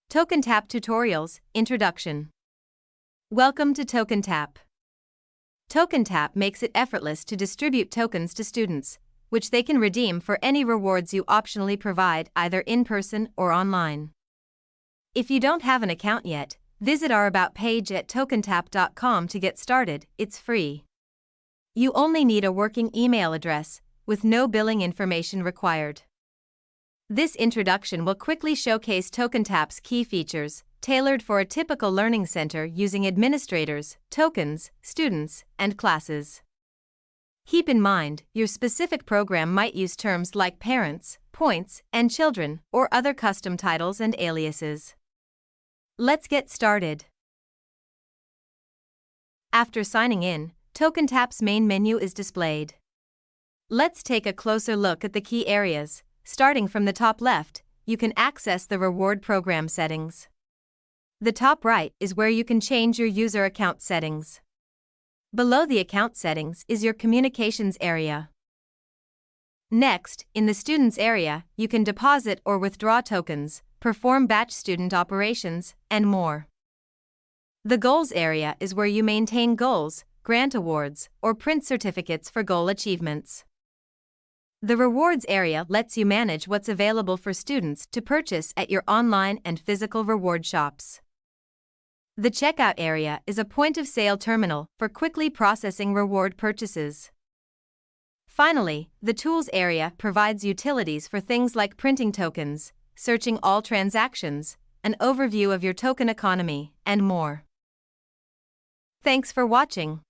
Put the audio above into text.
TokenTap Tutorials, Introduction. Welcome to TokenTap. TokenTap makes it effortless to distribute tokens to students, which they can redeem for any rewards you optionally provide either in person or online. If you don't have an account yet, visit our About page at tokentap.com to get started. It's free. You only need a working email address, with no billing information required. This introduction will quickly showcase TokenTap's key features, tailored for a typical learning center using administrators, tokens, students, and classes. Keep in mind, your specific program might use terms like parents, points, and children, or other custom titles and aliases. Let's get started. After signing in, TokenTap's main menu is displayed. Let's take a closer look at the key areas. Starting from the top left, you can access the reward program settings. The top right is where you can change your user account settings. Below the account settings is your communications area. Next, in the students area, you can deposit or withdraw tokens, perform batch student operations, and more. The goals area is where you maintain goals, grant awards, or print certificates for goal achievements. The rewards area lets you manage what's available for students to purchase at your online and physical reward shops. The checkout area is a point-of-sale terminal for quickly processing reward purchases. Finally, the tools area provides utilities for things like printing tokens, searching all transactions, an overview of your token economy, and more. Thanks for watching.